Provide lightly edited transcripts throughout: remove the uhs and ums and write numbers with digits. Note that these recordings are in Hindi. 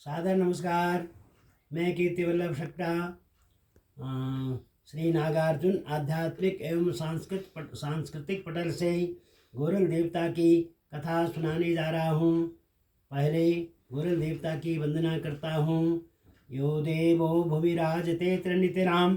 सादर नमस्कार। मैं कीर्ति वल्लभ शक्टा श्री नागार्जुन आध्यात्मिक एवं सांस्कृतिक पटल से गोरल देवता की कथा सुनाने जा रहा हूँ। पहले गोरल देवता की वंदना करता हूँ। यो देवो भुविराजते त्रिनितरां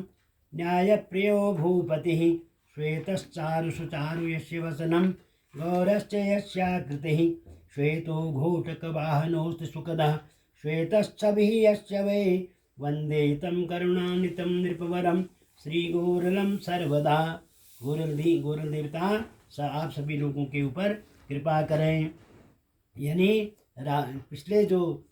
न्यायप्रियो भूपतिः श्वेतश्चारु सुचारु यस्य वसनं गौरश्च यस्याकृतिः श्वेतो घोटकवाहनोऽस्ति सुखदः श्वेतश्चभिः यस्य वै वन्दे तं करुणानितं नृपवरं श्रीगोरलं सर्वदा। गोरल देवता आप सभी लोगों के ऊपर कृपा करें। यानी पिछले जो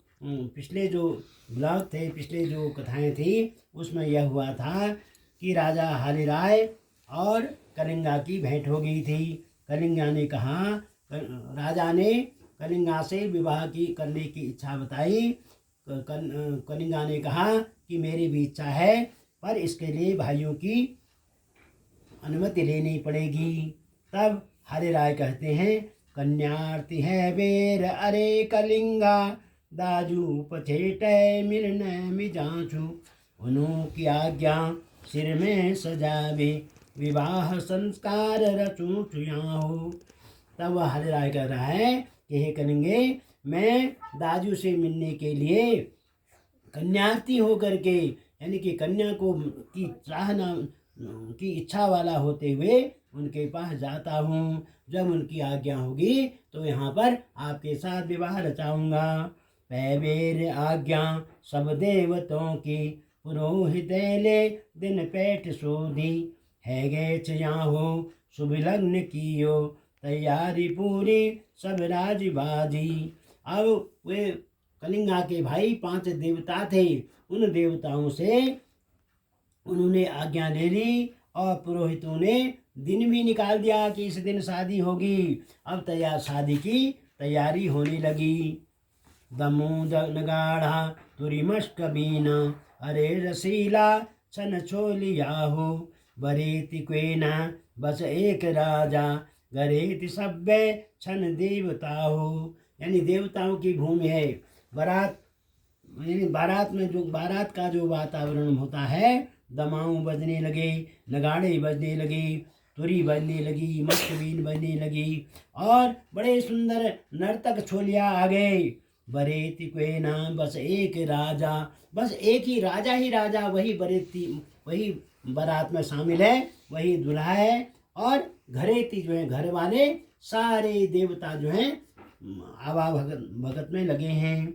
ब्लॉग थे, पिछले जो कथाएं थी, उसमें यह हुआ था कि राजा हालीराय और कलिंगा की भेंट हो गई थी। राजा ने कलिंगा से विवाह करने की इच्छा बताई। कलिंगा ने कहा कि मेरी भी इच्छा है, पर इसके लिए भाइयों की अनुमति लेनी पड़ेगी। तब हरिराय कहते हैं, कन्यार्थी है बेर अरे कलिंगा दाजू पछेट मिलन में जांचू उन्हों की आज्ञा सिर में सजावे विवाह संस्कार रचूं चुयाहो। तब वह हरिराय कह रहा है कि हे कलिंगे, मैं दाजू से मिलने के लिए कन्यार्थी होकर के, यानी कि कन्या को की चाहना की इच्छा वाला होते हुए उनके पास जाता हूँ। जब उनकी आज्ञा होगी तो यहाँ पर आपके साथ विवाह रचाऊंगा। पैबेर आज्ञा सब देवतों की पुरोहित ले दिन पेट सोधी है गे यहाँ हो शुभ लग्न कियो तैयारी पूरी सब राजबाजी। अब वे कलिंगा के भाई 5 देवता थे। उन देवताओं से उन्होंने आज्ञा ले ली और पुरोहितों ने दिन भी निकाल दिया कि इस दिन शादी होगी। अब शादी की तैयारी होने लगी। दमो नगाढ़ा तुरिमष्क बीना अरे रसीला छन छोलिया हो बरेति क्वेना बस एक राजा गरेति सभ्य छन देवता हो। यानी देवताओं की भूमि है। बारात का जो वातावरण होता है, दमाऊं बजने लगे, नगाड़े बजने लगे, तुरी बजने लगी, मस्तबीन बजने लगी और बड़े सुंदर नर्तक छोलिया आ गए। बरेती क्वेना बस एक राजा, बस एक ही राजा वही वही बारात में शामिल है, वही दूल्हा है। और घरेती जो है, घर वाले सारे देवता जो हैं आवा भगत में लगे हैं।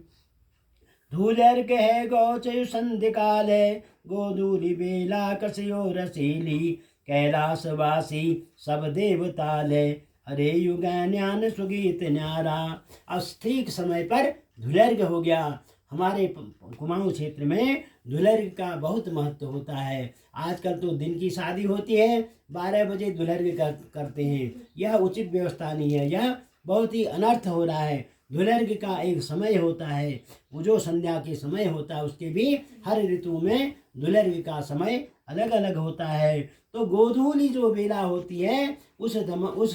धूलर के है गौचयु संधि काले गोधूली बेला कसयो रसीली कैलाशवासी सब देवताले अरे युगान्यान सुगीत न्यारा। अब ठीक समय पर धुलर्ग हो गया। हमारे कुमाऊं क्षेत्र में धुलर्ग का बहुत महत्व होता है। आजकल तो दिन की शादी होती है, 12 बजे धुलर्ग करते हैं। यह उचित व्यवस्था नहीं है, यह बहुत ही अनर्थ हो रहा है। धुलर्ग का एक समय होता है, वो जो संध्या के समय होता है, उसके भी हर ऋतु में धुलर्ग का समय अलग अलग होता है। तो गोधूली जो बेला होती है, उस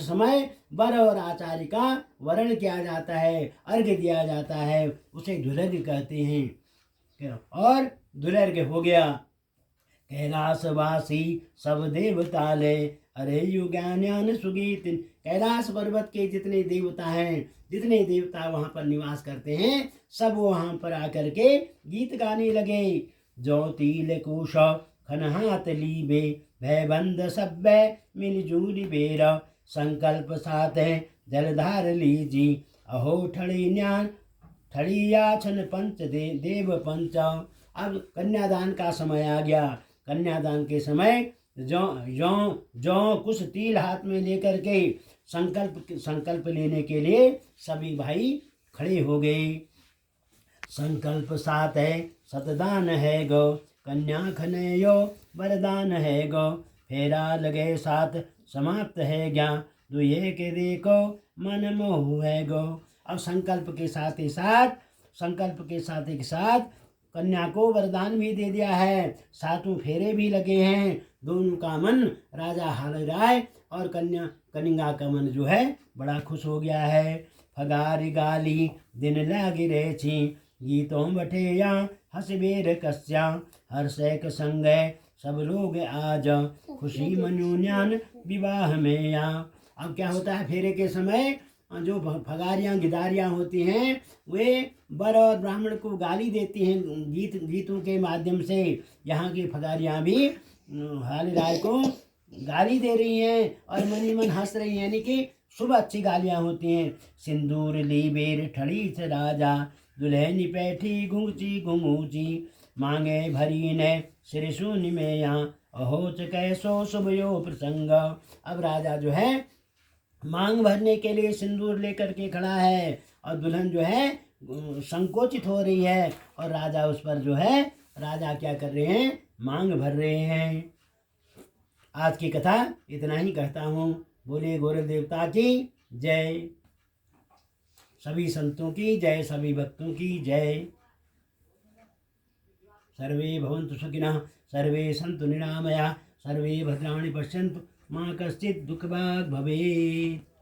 समय वर और आचार्य का वरण किया जाता है, अर्घ्य दिया जाता है, उसे धुलर्ग कहते हैं। और धुलर्ग हो गया। कैलाशवासी सब देवताले अरे युगान्यान सुगीत। कैलाश पर्वत के जितने देवता हैं, जितने देवता वहाँ पर निवास करते हैं, सब वहाँ पर आकर के गीत गाने लगे। जो तिल कुश खनहात लीबे भयबंद सभ्य मिलजूली बेरा संकल्प साथ है जलधार लीजी अहो ठड़ी न्यान ठड़िया छन पंच देव पंच। अब कन्यादान का समय आ गया। कन्यादान के समय जो कुछ तिल हाथ में लेकर के संकल्प लेने के लिए सभी भाई खड़े हो गए। संकल्प साथ है सतदान है गो कन्या खनयो वरदान है गो फेरा लगे साथ समाप्त है ज्ञा दुए के देखो मन मोह है गो। अब संकल्प के साथ ही साथ कन्या को वरदान भी दे दिया है, सातों फेरे भी लगे हैं। दोनों का मन, राजा हालीराय और कलिंगा का मन जो है बड़ा खुश हो गया है। फगारी गाली दिन लागी रे छी गीतों बठेया हसबेर कस्या हर्षैक संगय सब लोग आज खुशी मनोन्यान विवाह में या। अब क्या होता है, फेरे के समय जो फगारियाँ गिदारियाँ होती हैं वे वर और ब्राह्मण को गाली देती हैं गीतों के माध्यम से। यहाँ की फगारियाँ भी हाल राय को गाली दे रही हैं और मनी मन हंस रही हैं, यानी कि शुभ अच्छी गालियाँ होती हैं। सिंदूर ली बेर ठड़ी से राजा दुल्हनी पैठी घुंघची घुंघूची मांगे भरी ने सिरसु निमेया अहोच कैसो शुभयो प्रसंग। अब राजा जो है मांग भरने के लिए सिंदूर लेकर के खड़ा है और दुल्हन जो है संकोचित हो रही है और राजा उस पर जो है राजा क्या कर रहे हैं, मांग भर रहे हैं। आज की कथा इतना ही कहता हूँ। बोले गोरख देवता की जय, सभी संतों की जय, सभी भक्तों की जय। सर्वे भवन्तु सुखिनः, सर्वे सन्तु निरामया, सर्वे भद्राणि पश्यन्तु मा कश्चित् दुःखभाग् भवेत्।